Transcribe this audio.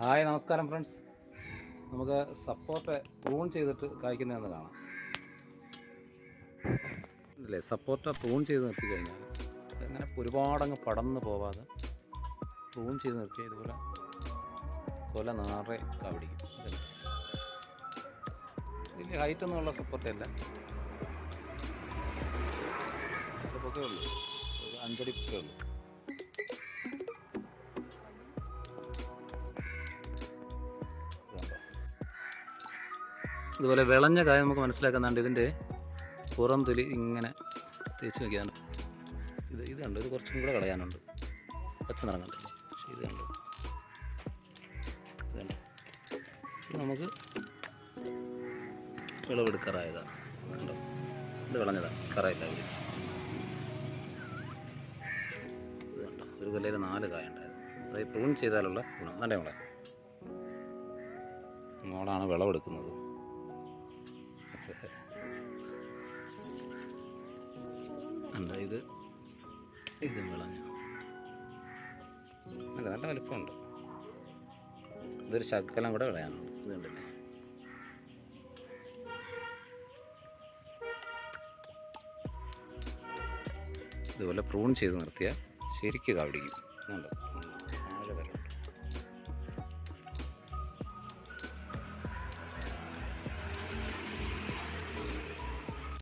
Hi നമസ്കാരം friends. നമുക്ക് support prune ചെയ്തിട്ട് കായ്ക്കുന്നതെന്ന് കാണാം. അല്ലേ, സപ്പോർട്ട് പ്രൂൺ ചെയ്ത് നിർത്തി കഴിഞ്ഞാൽ അങ്ങനെ ഒരുപാടങ്ങ് പടർന്ന് പോവാതെ പ്രൂൺ ചെയ്ത് നിർത്തിയാൽ ഇതുപോലെ കൊല നാറെ കവിടിക്കും. വലിയ ഹൈറ്റൊന്നുമുള്ള സപ്പോർട്ടല്ല, പൊക്കേ ഉള്ളൂ, ഒരു 5 അടി പൊക്കേ ഉള്ളൂ. ഇതുപോലെ വിളഞ്ഞ കായ നമുക്ക് മനസ്സിലാക്കുന്നുണ്ട്. ഇതിൻ്റെ പുറം തൊലി ഇങ്ങനെ തേച്ച് നോക്കിയാണ്. ഇത് കണ്ടു, ഇത് കുറച്ചും കൂടെ കളയാനുണ്ട്. പച്ച നിറം കണ്ടു, പക്ഷേ ഇത് കണ്ടു, ഇത് നമുക്ക് വിളവെടുക്കാറായതാണ്. കണ്ടോ, ഇത് വിളഞ്ഞതാണ്, കറയില്ല. ഇത് കണ്ടോ, ഒരു കൊല്ലയിൽ 4 കായ ഉണ്ടായിരുന്നു. അതായത് പ്രൂൺ ചെയ്താലുള്ള ഗുണം. നല്ല മോളാണ് വിളവെടുക്കുന്നത്. ഉണ്ട്, ഇത് വിളഞ്ഞ നല്ല വലിപ്പമുണ്ട്. ഇതൊരു ശകലം കൂടെ വിളയാനുണ്ട്. ഇത് കണ്ടില്ലേ, ഇതുപോലെ പ്രൂൺ ചെയ്ത് നിർത്തിയാൽ ശരിക്കും കാവടിക്കും. താഴെ വരണം.